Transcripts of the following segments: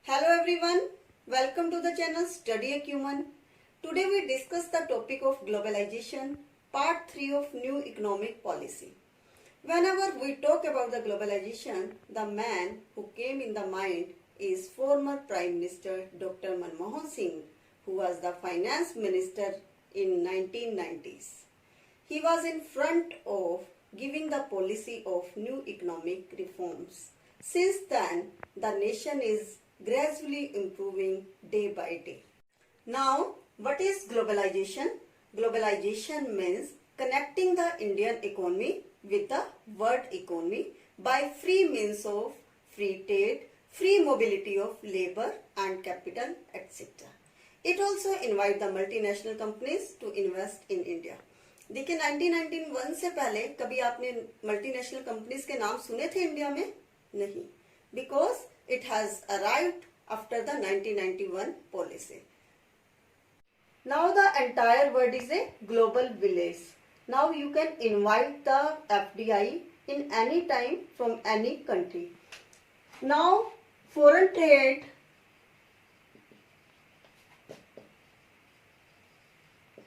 Hello everyone, welcome to the channel Study Acumen. Today we discuss the topic of globalization, part 3 of new economic policy. Whenever we talk about the globalization, the man who came in the mind is former Prime Minister Dr. Manmohan Singh, who was the finance minister in 1990s. He was in front of giving the policy of new economic reforms. Since then, the nation is gradually improving day by day. Now, what is globalization? Globalization means connecting the Indian economy with the world economy by free means of free trade, free mobility of labor and capital, etc. It also invites the multinational companies to invest in India. देखिए 1991 से पहले कभी आपने multinational companies के नाम सुने थे India में? नहीं, because it has arrived after the 1991 policy. Now the entire world is a global village. Now you can invite the FDI in any time from any country. Now foreign trade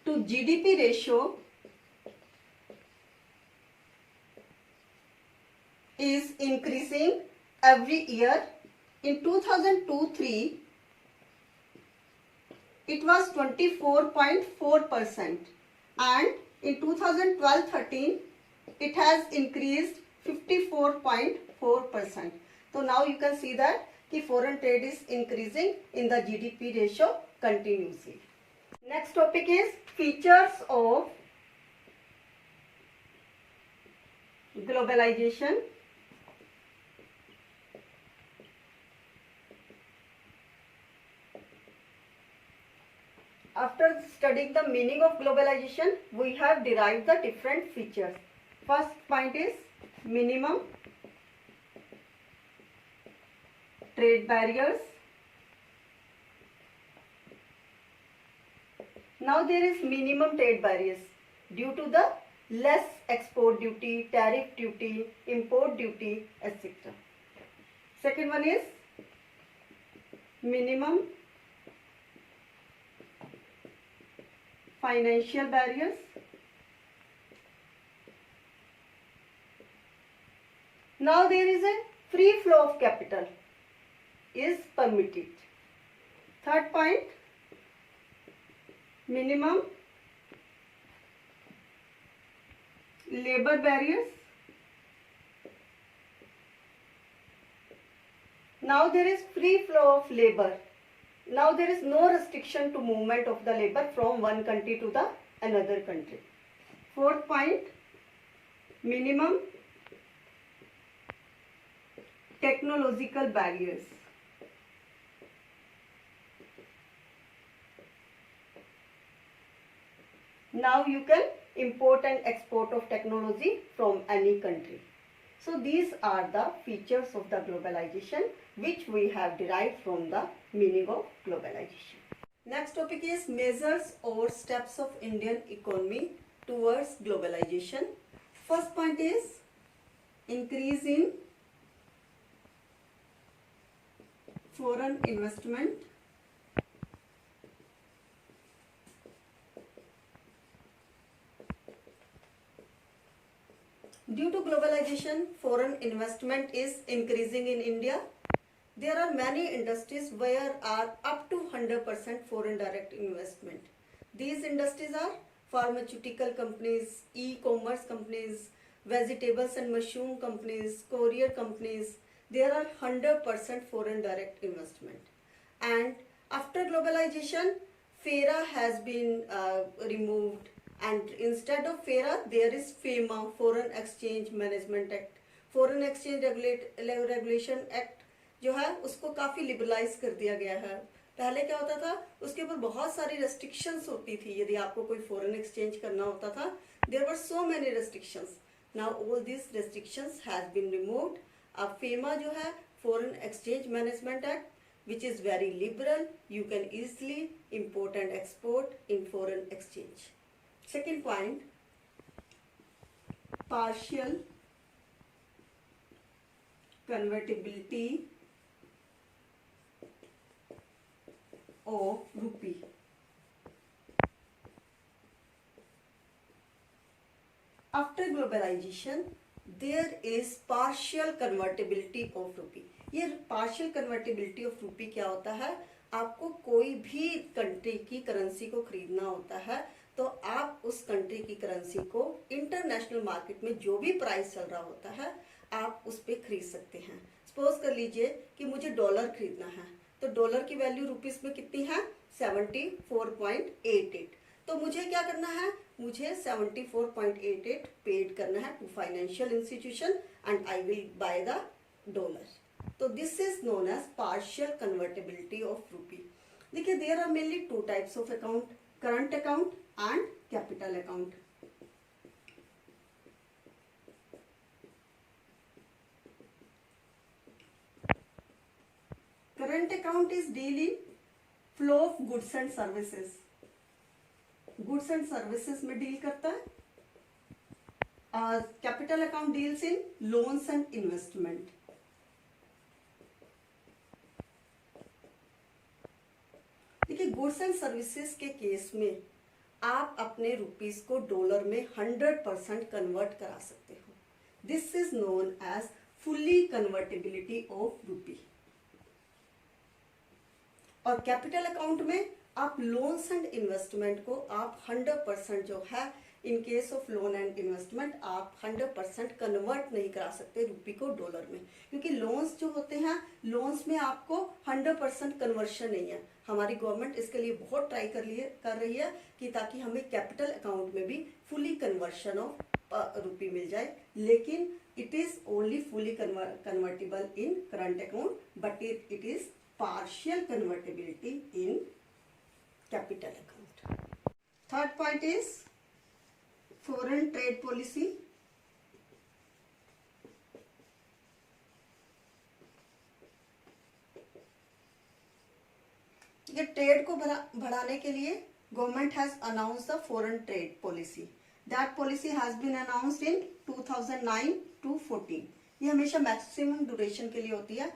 to GDP ratio is increasing every year. In 2002-03 it was 24.4% and in 2012-13 it has increased 54.4%. So now you can see that the foreign trade is increasing in the GDP ratio continuously. Next topic is features of globalization. After studying the meaning of globalization, we have derived the different features. First point is minimum trade barriers. Now there is minimum trade barriers due to the less export duty, tariff duty, import duty, etc. Second one is minimum financial barriers. Now there is a free flow of capital is permitted. Third point, minimum labor barriers. Now there is free flow of labor. Now there is no restriction to movement of the labor from one country to the another country. Fourth point, minimum technological barriers. Now you can import and export of technology from any country. So these are the features of the globalization which we have derived from the meaning of globalization. Next topic is measures or steps of Indian economy towards globalization. First point is increase in foreign investment. Due to globalization, foreign investment is increasing in India. There are many industries where are up to 100% foreign direct investment. These industries are pharmaceutical companies, e-commerce companies, vegetables and mushroom companies, courier companies. There are 100% foreign direct investment. And after globalization, FERA has been removed. And instead of FERA, there is FEMA, Foreign Exchange Management Act. Foreign Exchange Regulation Act जो है उसको काफ़ी liberalise कर दिया गया है. पहले क्या होता था, उसके ऊपर बहुत सारी रेस्ट्रिक्शंस होती थी. यदि आपको कोई फॉरेन एक्सचेंज करना होता था, there were so many restrictions. Now all this restrictions has been removed. अब फेमा जो है foreign exchange management act which is very liberal, you can easily import and export in foreign exchange. Second point, partial convertibility of rupee. After globalization, there is partial convertibility of rupee. ये partial convertibility of rupee क्या होता है? आपको कोई भी country की currency को खरीदना होता है तो आप उस कंट्री की करेंसी को इंटरनेशनल मार्केट में जो भी प्राइस चल रहा होता है आप उस पर खरीद सकते हैं। सपोज कर लीजिए कि मुझे डॉलर खरीदना है तो डॉलर की वैल्यू रुपीस में कितनी है? 74.88। तो मुझे क्या करना है? मुझे 74.88 पेड करना है to financial institution and I will buy the dollar. तो this is known as partial convertibility of rupee. देखिए there are mainly two types of account, current account and capital account. Current account is deal in flow of goods and services, goods and services में deal करता है। Capital account deals in loans and investment. देखिए goods and services के case में आप अपने rupees को dollar में 100% कन्वर्ट करा सकते हो। This is known as fully convertibility of rupee. और कैपिटल अकाउंट में आप लोन्स एंड इन्वेस्टमेंट को आप 100% जो है in case of loan and investment आप 100% कन्वर्ट नहीं करा सकते रुपी को डॉलर में, क्योंकि लोन्स जो होते हैं लोन्स में आपको 100% कन्वर्शन नहीं है। हमारी गवर्नमेंट इसके लिए बहुत ट्राई कर रही है कि ताकि हमें कैपिटल अकाउंट में भी फुली कन्वर्शन ऑफ रुपी मिल जाए, लेकिन it is only fully convertible in current account but it is partial convertibility in capital account. Third point is foreign trade policy. ये ट्रेड को बढ़ाने के लिए government has announce the foreign trade policy. That policy has been announced in 2009 to 14। ये हमेशा maximum duration के लिए होती है,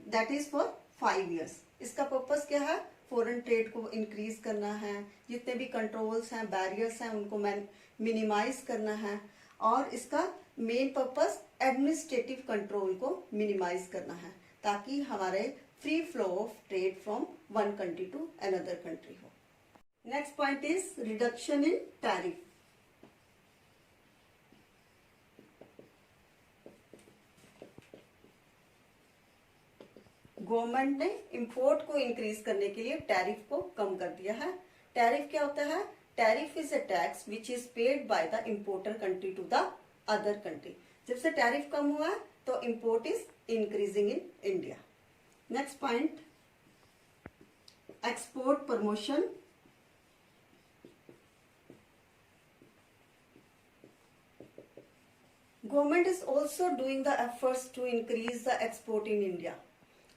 दैट इज फॉर 5 years। इसका पर्पस क्या है? फॉरेन ट्रेड को इंक्रीज करना है, जितने भी कंट्रोल्स हैं बैरियर्स हैं उनको मिनिमाइज करना है, और इसका मेन पर्पस एडमिनिस्ट्रेटिव कंट्रोल को मिनिमाइज करना है ताकि हमारे free flow of trade from one country to another country हो। Next point is reduction in tariff. Government ने इंपोर्ट को इंक्रीज करने के लिए टैरिफ को कम कर दिया है। टैरिफ क्या होता है? Tariff is a tax which is paid by the importer country to the other country. जब से टैरिफ कम हुआ है तो import is increasing in India. Next point, export promotion. Government is also doing the efforts to increase the export in India.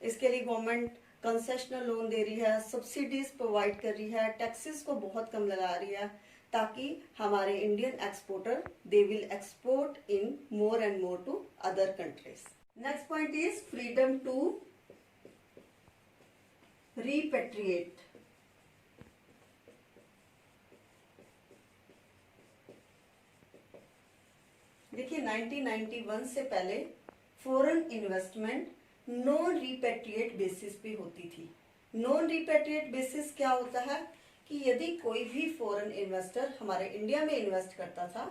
इसके लिए government concessional loan दे रही है, सब्सिडीज प्रोवाइड कर रही है, टैक्सेस को बहुत कम लगा रही है ताकि हमारे Indian exporter they will export in more and more to other countries. Next point is freedom to repatriate. देखिए 1991 से पहले foreign investment non repatriate basis पे होती थी। नॉन रिपेट्रिएट बेसिस क्या होता है कि यदि कोई भी फॉरेन इन्वेस्टर हमारे इंडिया में इन्वेस्ट करता था,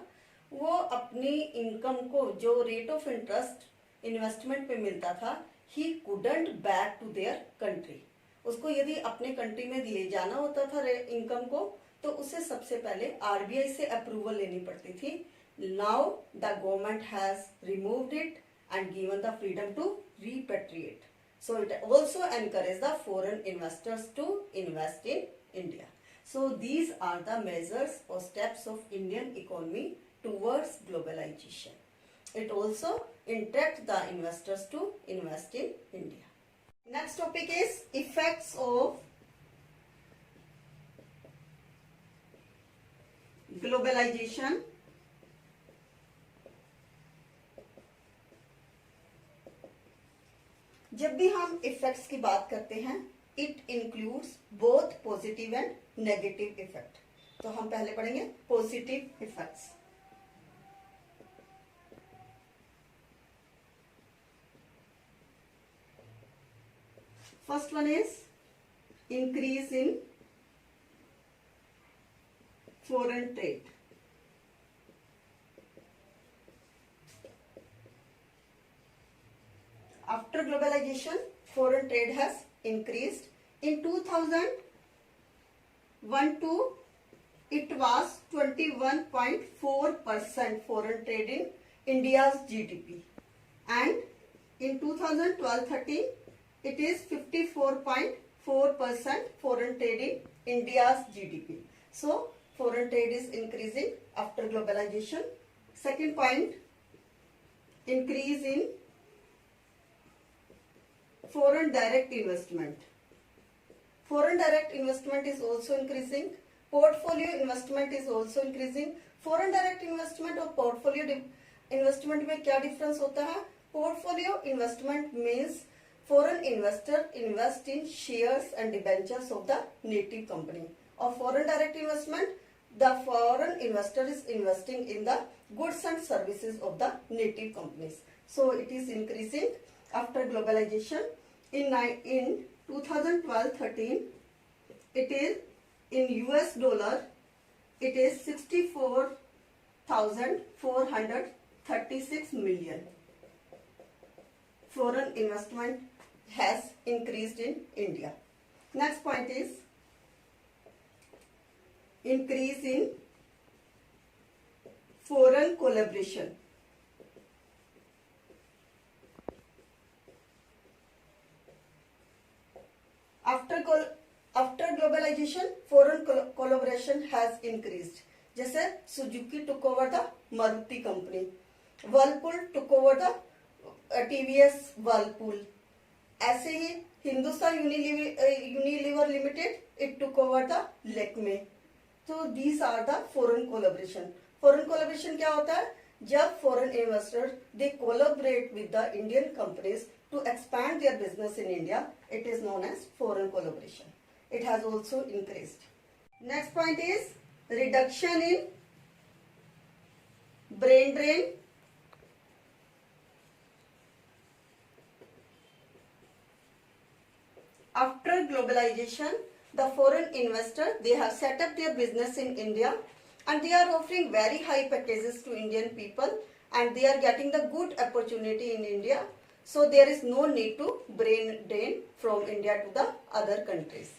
वो अपनी इनकम को जो रेट ऑफ इंटरेस्ट इन्वेस्टमेंट पे मिलता था he couldn't back to their country. उसको यदि अपने कंट्री में ले जाना होता था इनकम को तो उसे सबसे पहले आरबीआई से अप्रूवल लेनी पड़ती थी। Now the government has removed it and given the freedom to repatriate. So it also encourages the foreign investors to invest in India. So these are the measures or steps of Indian economy towards globalization. It also attracts the investors to invest in India. Next topic is effects of globalization. जब भी हम effects की बात करते हैं it includes both positive and negative effect. तो हम पहले पढ़ेंगे positive effects. First one is increase in foreign trade. After globalization, foreign trade has increased. In 2001 to it was 21.4% foreign trade in India's GDP, and in 2012-13 it is 54.4% foreign trade in India's GDP. So foreign trade is increasing after globalization. Second point, increase in foreign direct investment. Foreign direct investment is also increasing. Portfolio investment is also increasing. Foreign direct investment और portfolio investment में क्या difference होता है? Portfolio investment means foreign investor invest in shares and debentures of the native company. Or foreign direct investment, the foreign investor is investing in the goods and services of the native companies. So it is increasing after globalization. In 2012-13, it is in US dollar, it is 64,436 million. Foreign investment has increased in India. Next point is increase in foreign collaboration. After globalization, foreign collaboration has increased. जैसे Suzuki took over the Maruti company, Whirlpool took over the TVS Whirlpool. ऐसे ही Hindustan Unilever limited it took over the Lakme. So these are the foreign collaboration. Foreign collaboration क्या होता है? जब foreign investors they collaborate with the Indian companies to expand their business in India, it is known as foreign collaboration. It has also increased. Next point is reduction in brain drain. After globalization, the foreign investor they have set up their business in India and they are offering very high packages to Indian people and they are getting the good opportunity in India. So there is no need to brain drain from India to the other countries.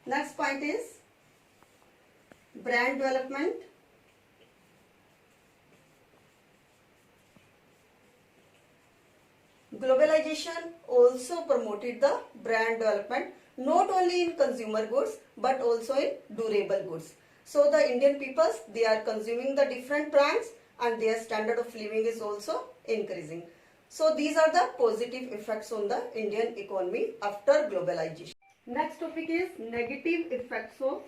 Next point is brand development. Globalization also promoted the brand development not only in consumer goods but also in durable goods. So the Indian peoples they are consuming the different brands and their standard of living is also increasing. So these are the positive effects on the Indian economy after globalization. Next topic is negative effects of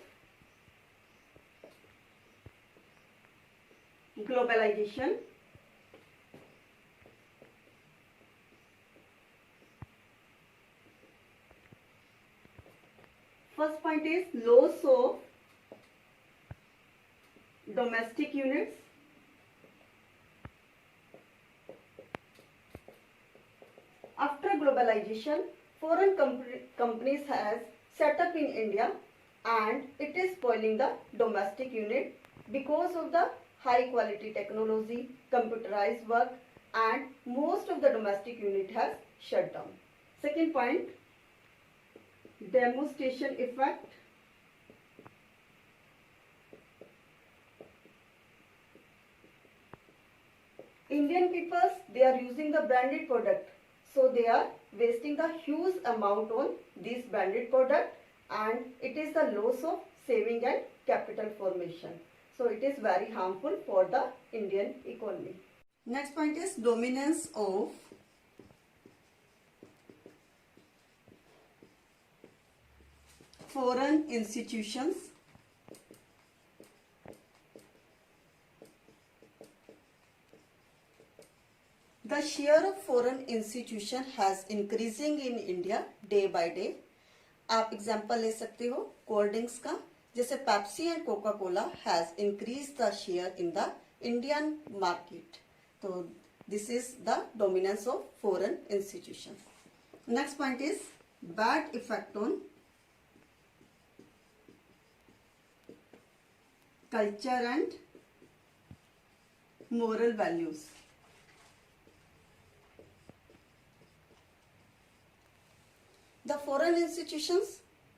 globalization. First point is loss of domestic units. After globalization, foreign companies has set up in India and it is spoiling the domestic unit because of the high quality technology, computerized work and most of the domestic unit has shut down. Second point, demonstration effect. Indian peoples they are using the branded product, so they are wasting the huge amount on this branded product and it is the loss of saving and capital formation. So it is very harmful for the Indian economy. Next point is dominance of foreign institutions. The share of foreign institution has increasing in India day by day आप example ले सकते हो cold drinks का, जैसे Pepsi and Coca Cola has increase the share in the Indian market. तो this is the dominance of foreign institution. Next point is bad effect on culture and moral values. The foreign institutions,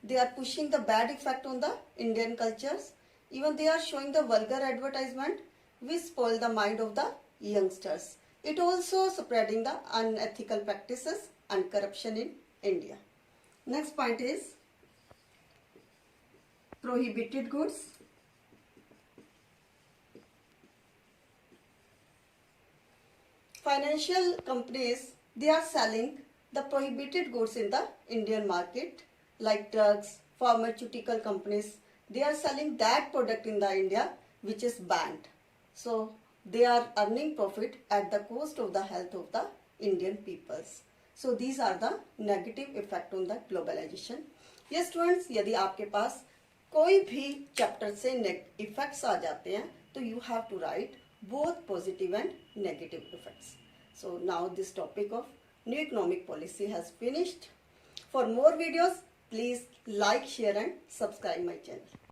they are pushing the bad effect on the Indian cultures. Even they are showing the vulgar advertisement which spoil the mind of the youngsters. It also spreading the unethical practices and corruption in India. Next point is prohibited goods. Financial companies, they are selling the prohibited goods in the Indian market, like drugs. Pharmaceutical companies, they are selling that product in the India which is banned. So they are earning profit at the cost of the health of the Indian peoples. So these are the negative effect on the globalization. Yes students, यदि आपके पास कोई भी chapter से effects आ जाते हैं तो you have to write both positive and negative effects. So now this topic of new economic policy has finished. For more videos, please like, share and subscribe my channel.